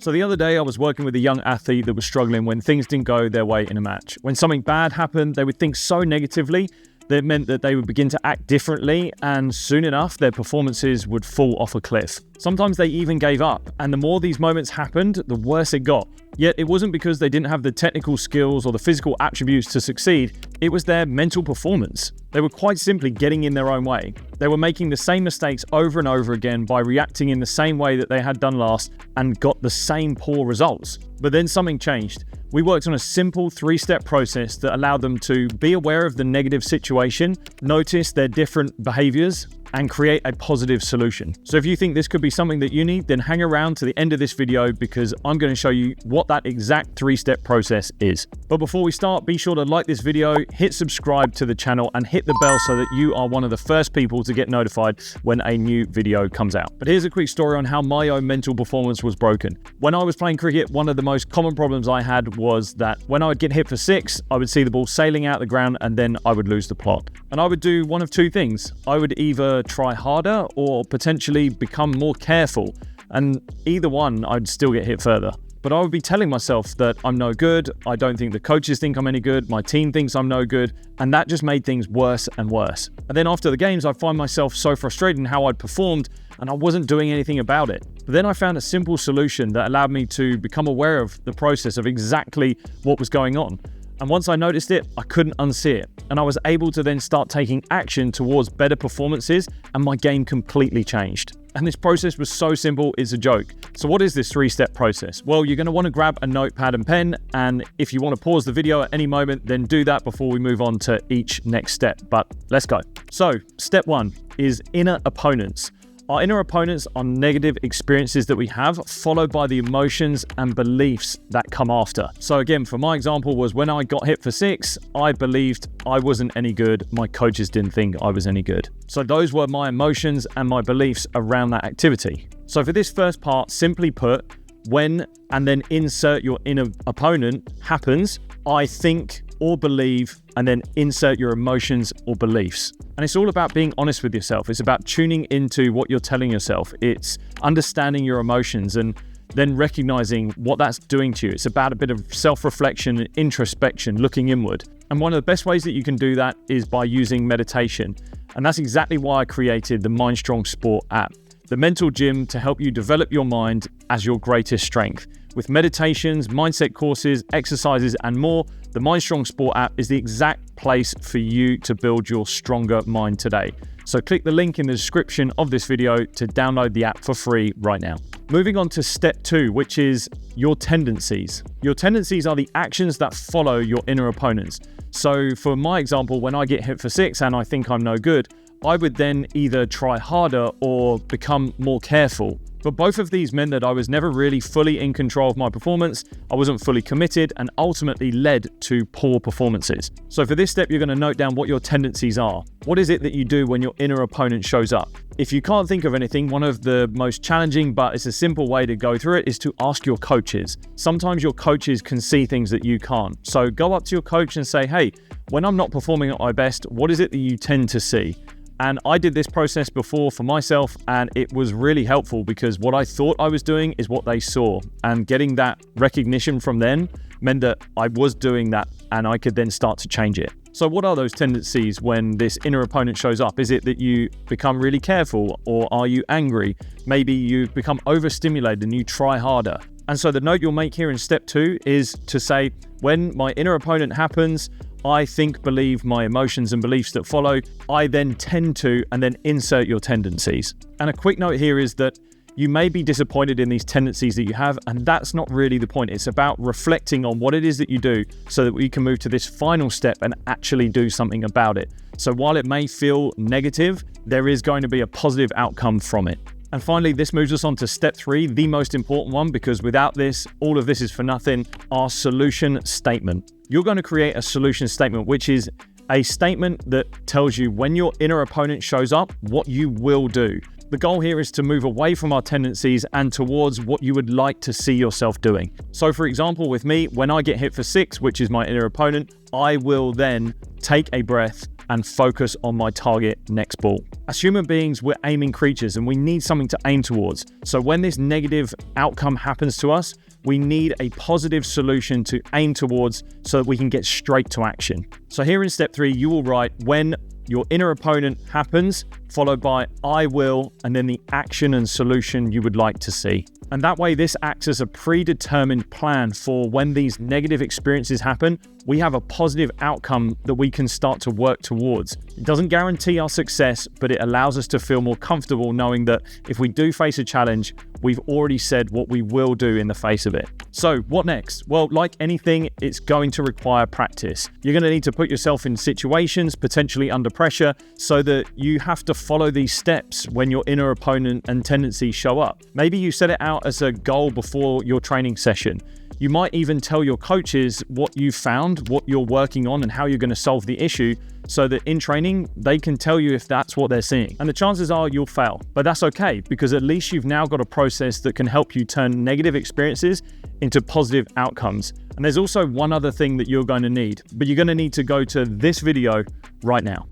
So the other day I was working with a young athlete that was struggling when things didn't go their way in a match. When something bad happened, they would think so negatively that it meant that they would begin to act differently, and soon enough their performances would fall off a cliff. Sometimes they even gave up, and the more these moments happened, the worse it got. Yet it wasn't because they didn't have the technical skills or the physical attributes to succeed, it was their mental performance. They were quite simply getting in their own way. They were making the same mistakes over and over again by reacting in the same way that they had done last and got the same poor results. But then something changed. We worked on a simple 3-step process that allowed them to be aware of the negative situation, notice their different behaviors, and create a positive solution. So if you think this could be something that you need, then hang around to the end of this video because I'm going to show you what that exact 3-step process is. But before we start, be sure to like this video, hit subscribe to the channel, and hit the bell so that you are one of the first people to get notified when a new video comes out. But here's a quick story on how my own mental performance was broken. When I was playing cricket, one of the most common problems I had was that when I would get hit for 6, I would see the ball sailing out the ground and then I would lose the plot. And I would do one of two things. I would either try harder or potentially become more careful, and either one I'd still get hit further. But I would be telling myself that I'm no good, I don't think the coaches think I'm any good, my team thinks I'm no good, and that just made things worse and worse. And then after the games, I'd find myself so frustrated in how I'd performed and I wasn't doing anything about it. But then I found a simple solution that allowed me to become aware of the process of exactly what was going on. And once I noticed it, I couldn't unsee it. And I was able to then start taking action towards better performances, and my game completely changed. And this process was so simple, it's a joke. So what is this 3-step process? Well, you're going to want to grab a notepad and pen, and if you want to pause the video at any moment, then do that before we move on to each next step. But let's go. So step 1 is inner opponents. Our inner opponents are negative experiences that we have, followed by the emotions and beliefs that come after. So again, for my example was when I got hit for 6, I believed I wasn't any good. My coaches didn't think I was any good. So those were my emotions and my beliefs around that activity. So for this first part, simply put, when and then insert your inner opponent happens, I think or believe, and then insert your emotions or beliefs. And it's all about being honest with yourself. It's about tuning into what you're telling yourself. It's understanding your emotions and then recognizing what that's doing to you. It's about a bit of self-reflection and introspection, looking inward. And one of the best ways that you can do that is by using meditation. And that's exactly why I created the Mind Strong Sport app, the mental gym to help you develop your mind as your greatest strength. With meditations, mindset courses, exercises, and more, the Mind Strong Sport app is the exact place for you to build your stronger mind today. So click the link in the description of this video to download the app for free right now. Moving on to step 2, which is your tendencies. Your tendencies are the actions that follow your inner opponents. So for my example, when I get hit for 6 and I think I'm no good, I would then either try harder or become more careful. But both of these meant that I was never really fully in control of my performance, I wasn't fully committed, and ultimately led to poor performances. So for this step, you're going to note down what your tendencies are. What is it that you do when your inner opponent shows up? If you can't think of anything, one of the most challenging, but it's a simple way to go through it, is to ask your coaches. Sometimes your coaches can see things that you can't. So go up to your coach and say, hey, when I'm not performing at my best, what is it that you tend to see? And I did this process before for myself, and it was really helpful because what I thought I was doing is what they saw. And getting that recognition from them meant that I was doing that and I could then start to change it. So what are those tendencies when this inner opponent shows up? Is it that you become really careful, or are you angry? Maybe you become overstimulated and you try harder. And so the note you'll make here in step 2 is to say, when my inner opponent happens, I think, believe, my emotions and beliefs that follow, I then tend to, and then insert your tendencies. And a quick note here is that you may be disappointed in these tendencies that you have, and that's not really the point. It's about reflecting on what it is that you do so that we can move to this final step and actually do something about it. So while it may feel negative, there is going to be a positive outcome from it. And finally, this moves us on to step 3, the most important one, because without this, all of this is for nothing, our solution statement. You're going to create a solution statement, which is a statement that tells you when your inner opponent shows up, what you will do. The goal here is to move away from our tendencies and towards what you would like to see yourself doing. So for example, with me, when I get hit for 6, which is my inner opponent, I will then take a breath and focus on my target next ball. As human beings, we're aiming creatures and we need something to aim towards. So when this negative outcome happens to us, we need a positive solution to aim towards so that we can get straight to action. So here in step 3, you will write when your inner opponent happens, followed by I will, and then the action and solution you would like to see. And that way, this acts as a predetermined plan for when these negative experiences happen, we have a positive outcome that we can start to work towards. It doesn't guarantee our success, but it allows us to feel more comfortable knowing that if we do face a challenge, we've already said what we will do in the face of it. So what next? Well, like anything, it's going to require practice. You're going to need to put yourself in situations, potentially under pressure, so that you have to follow these steps when your inner opponent and tendencies show up. Maybe you set it out as a goal before your training session. You might even tell your coaches what you found, what you're working on, and how you're going to solve the issue, so that in training, they can tell you if that's what they're seeing. And the chances are you'll fail, but that's okay, because at least you've now got a process that can help you turn negative experiences into positive outcomes. And there's also one other thing that you're going to need, but you're going to need to go to this video right now.